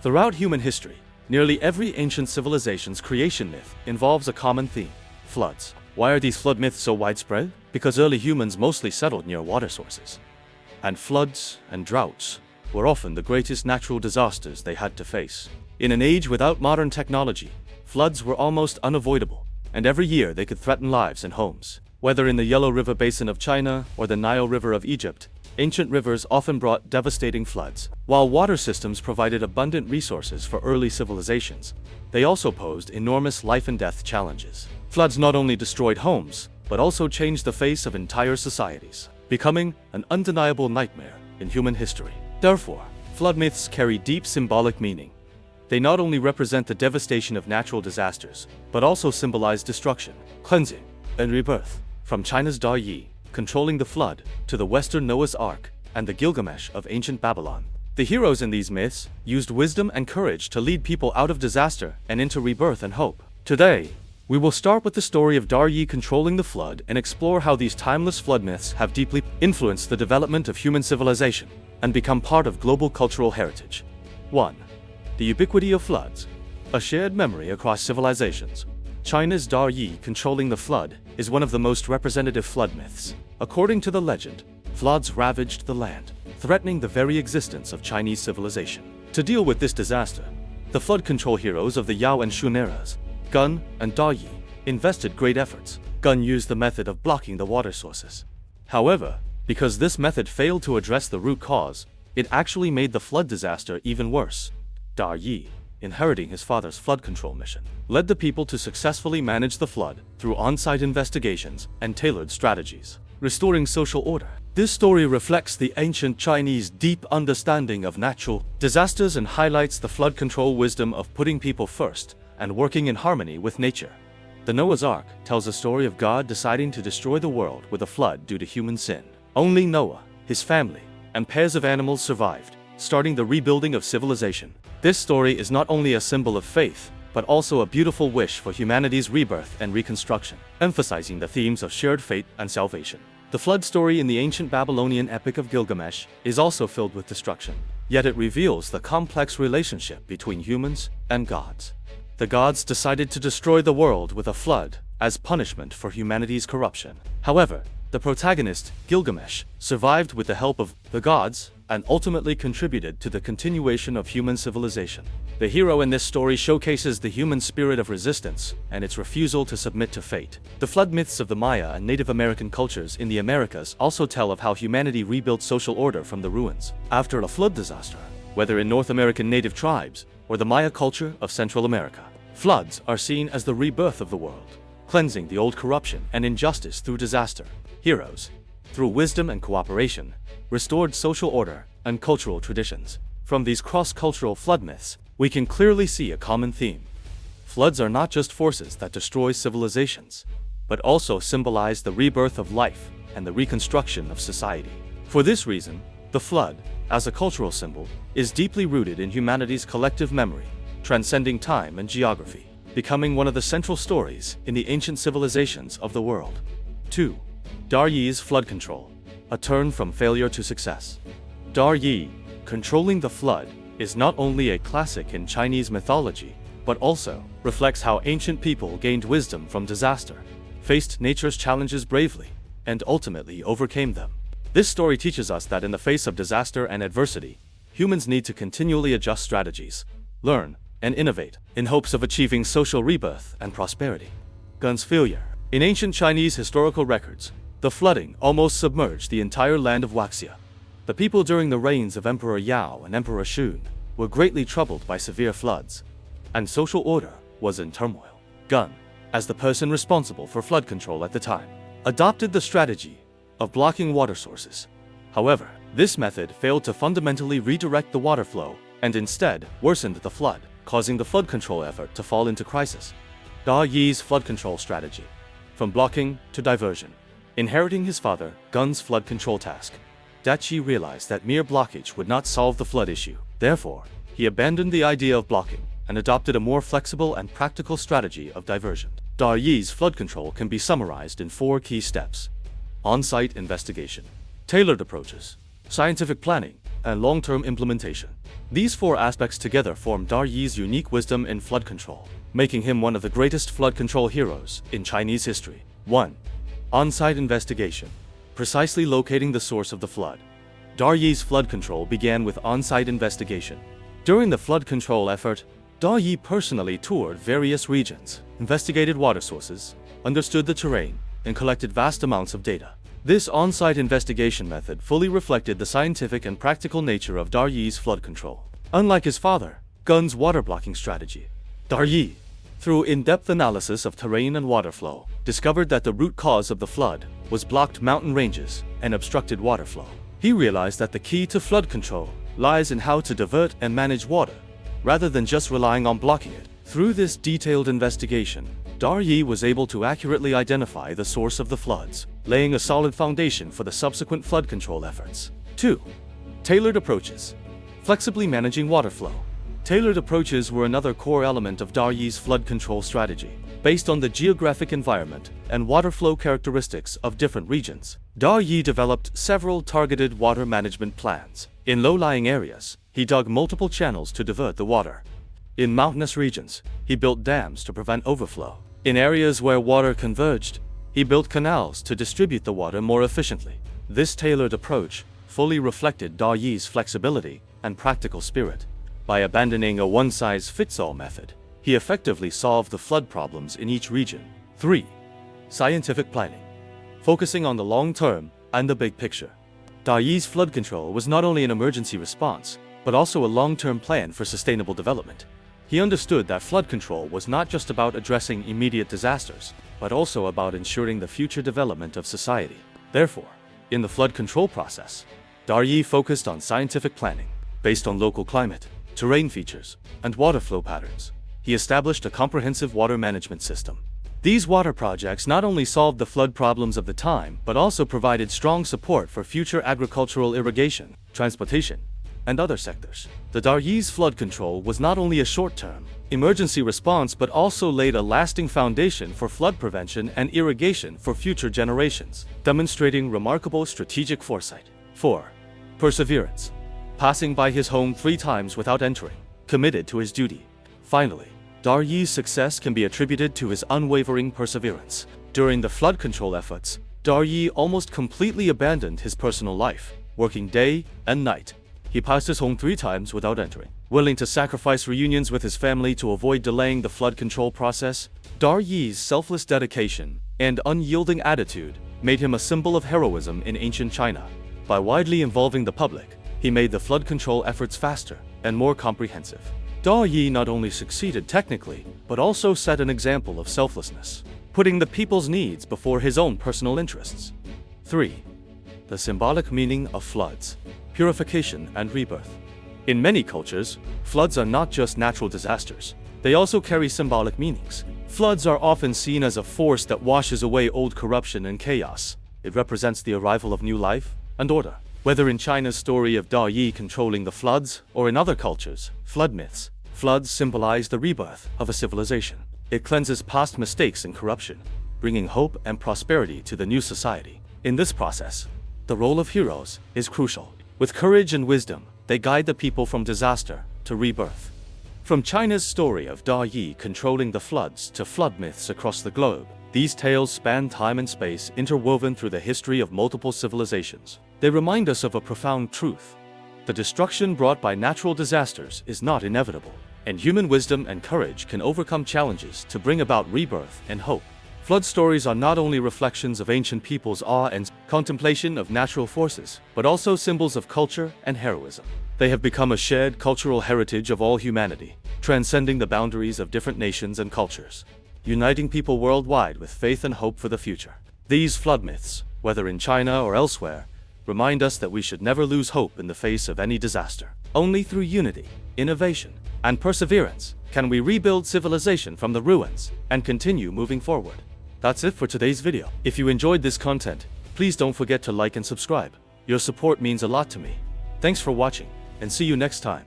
Throughout human history, nearly every ancient civilization's creation myth involves a common theme: floods. Why are these flood myths so widespread? Because early humans mostly settled near water sources. And floods and droughts were often the greatest natural disasters they had to face. In an age without modern technology, floods were almost unavoidable, and every year they could threaten lives and homes. Whether in the Yellow River basin of China or the Nile River of Egypt, ancient rivers often brought devastating floods. While water systems provided abundant resources for early civilizations, they also posed enormous life and death challenges. Floods not only destroyed homes, but also changed the face of entire societies, becoming an undeniable nightmare in human history. Therefore, flood myths carry deep symbolic meaning. They not only represent the devastation of natural disasters, but also symbolize destruction, cleansing, and rebirth. From China's Da Yi, controlling the flood, to the Western Noah's Ark and the Gilgamesh of ancient Babylon, the heroes in these myths used wisdom and courage to lead people out of disaster and into rebirth and hope. Today, we will start with the story of Da Yi controlling the flood and explore how these timeless flood myths have deeply influenced the development of human civilization and become part of global cultural heritage. 1. The ubiquity of floods. A shared memory across civilizations. China's Da Yi controlling the flood is one of the most representative flood myths. According to the legend, floods ravaged the land, threatening the very existence of Chinese civilization. To deal with this disaster, the flood control heroes of the Yao and Shun eras, Gun and Da Yi, invested great efforts. Gun used the method of blocking the water sources. However, because this method failed to address the root cause, it actually made the flood disaster even worse. Da Yi, inheriting his father's flood control mission, led the people to successfully manage the flood through on-site investigations and tailored strategies, restoring social order. This story reflects the ancient Chinese deep understanding of natural disasters and highlights the flood control wisdom of putting people first and working in harmony with nature. The Noah's Ark tells a story of God deciding to destroy the world with a flood due to human sin. Only Noah, his family, and pairs of animals survived, starting the rebuilding of civilization. This story is not only a symbol of faith, but also a beautiful wish for humanity's rebirth and reconstruction, emphasizing the themes of shared fate and salvation. The flood story in the ancient Babylonian epic of Gilgamesh is also filled with destruction, yet it reveals the complex relationship between humans and gods. The gods decided to destroy the world with a flood as punishment for humanity's corruption. However, the protagonist, Gilgamesh, survived with the help of the gods and ultimately contributed to the continuation of human civilization. The hero in this story showcases the human spirit of resistance and its refusal to submit to fate. The flood myths of the Maya and Native American cultures in the Americas also tell of how humanity rebuilt social order from the ruins after a flood disaster, whether in North American native tribes or the Maya culture of Central America. Floods are seen as the rebirth of the world, cleansing the old corruption and injustice through disaster. Heroes, through wisdom and cooperation, restored social order and cultural traditions. From these cross-cultural flood myths, we can clearly see a common theme. Floods are not just forces that destroy civilizations, but also symbolize the rebirth of life and the reconstruction of society. For this reason, the flood, as a cultural symbol, is deeply rooted in humanity's collective memory, transcending time and geography, becoming one of the central stories in the ancient civilizations of the world. 2. Da Yi's flood control. A turn from failure to success. Da Yi, controlling the flood, is not only a classic in Chinese mythology, but also reflects how ancient people gained wisdom from disaster, faced nature's challenges bravely, and ultimately overcame them. This story teaches us that in the face of disaster and adversity, humans need to continually adjust strategies, learn, and innovate in hopes of achieving social rebirth and prosperity. Gun's failure. In ancient Chinese historical records, the flooding almost submerged the entire land of Waxia. The people during the reigns of Emperor Yao and Emperor Shun were greatly troubled by severe floods, and social order was in turmoil. Gun, as the person responsible for flood control at the time, adopted the strategy of blocking water sources. However, this method failed to fundamentally redirect the water flow and instead worsened the flood, causing the flood control effort to fall into crisis. Da Yi's flood control strategy. From blocking to diversion. Inheriting his father, Gun's flood control task, Da Yi realized that mere blockage would not solve the flood issue. Therefore, he abandoned the idea of blocking and adopted a more flexible and practical strategy of diversion. Da Yi's flood control can be summarized in 4 key steps: on-site investigation, tailored approaches, scientific planning, and long-term implementation. These four aspects together form Dayi's unique wisdom in flood control, making him one of the greatest flood control heroes in Chinese history. 1. On-site investigation. Precisely locating the source of the flood. Dayi's flood control began with on-site investigation. During the flood control effort, Dayi personally toured various regions, investigated water sources, understood the terrain, and collected vast amounts of data. This on-site investigation method fully reflected the scientific and practical nature of Dayi's flood control. Unlike his father, Gun's water-blocking strategy, Dayi, through in-depth analysis of terrain and water flow, discovered that the root cause of the flood was blocked mountain ranges and obstructed water flow. He realized that the key to flood control lies in how to divert and manage water, rather than just relying on blocking it. Through this detailed investigation, Dayi was able to accurately identify the source of the floods, laying a solid foundation for the subsequent flood control efforts. 2. Tailored approaches. Flexibly managing water flow. Tailored approaches were another core element of Dayi's flood control strategy. Based on the geographic environment and water flow characteristics of different regions, Dayi developed several targeted water management plans. In low-lying areas, he dug multiple channels to divert the water. In mountainous regions, he built dams to prevent overflow. In areas where water converged, he built canals to distribute the water more efficiently. This tailored approach fully reflected Dayi's flexibility and practical spirit. By abandoning a one-size-fits-all method, he effectively solved the flood problems in each region. 3. Scientific planning. Focusing on the long term and the big picture. Dayi's flood control was not only an emergency response, but also a long-term plan for sustainable development. He understood that flood control was not just about addressing immediate disasters, but also about ensuring the future development of society. Therefore, in the flood control process, Dayi focused on scientific planning. Based on local climate, terrain features, and water flow patterns, he established a comprehensive water management system. These water projects not only solved the flood problems of the time, but also provided strong support for future agricultural irrigation, transportation, and other sectors. The Dayi's flood control was not only a short-term emergency response, but also laid a lasting foundation for flood prevention and irrigation for future generations, demonstrating remarkable strategic foresight. 4. Perseverance. Passing by his home 3 times without entering, committed to his duty. Finally, Dayi's success can be attributed to his unwavering perseverance. During the flood control efforts, Dayi almost completely abandoned his personal life, working day and night. He passed his home 3 times without entering. Willing to sacrifice reunions with his family to avoid delaying the flood control process, Dayi's selfless dedication and unyielding attitude made him a symbol of heroism in ancient China. By widely involving the public, he made the flood control efforts faster and more comprehensive. Dayi not only succeeded technically, but also set an example of selflessness, putting the people's needs before his own personal interests. 3. The symbolic meaning of floods. Purification and rebirth. In many cultures, floods are not just natural disasters. They also carry symbolic meanings. Floods are often seen as a force that washes away old corruption and chaos. It represents the arrival of new life and order. Whether in China's story of Dayi controlling the floods, or in other cultures, flood myths, floods symbolize the rebirth of a civilization. It cleanses past mistakes and corruption, bringing hope and prosperity to the new society. In this process, the role of heroes is crucial. With courage and wisdom, they guide the people from disaster to rebirth. From China's story of Dayi controlling the floods to flood myths across the globe, these tales span time and space, interwoven through the history of multiple civilizations. They remind us of a profound truth. The destruction brought by natural disasters is not inevitable, and human wisdom and courage can overcome challenges to bring about rebirth and hope. Flood stories are not only reflections of ancient people's awe and contemplation of natural forces, but also symbols of culture and heroism. They have become a shared cultural heritage of all humanity, transcending the boundaries of different nations and cultures, uniting people worldwide with faith and hope for the future. These flood myths, whether in China or elsewhere, remind us that we should never lose hope in the face of any disaster. Only through unity, innovation, and perseverance can we rebuild civilization from the ruins and continue moving forward. That's it for today's video. If you enjoyed this content, please don't forget to like and subscribe. Your support means a lot to me. Thanks for watching, and see you next time.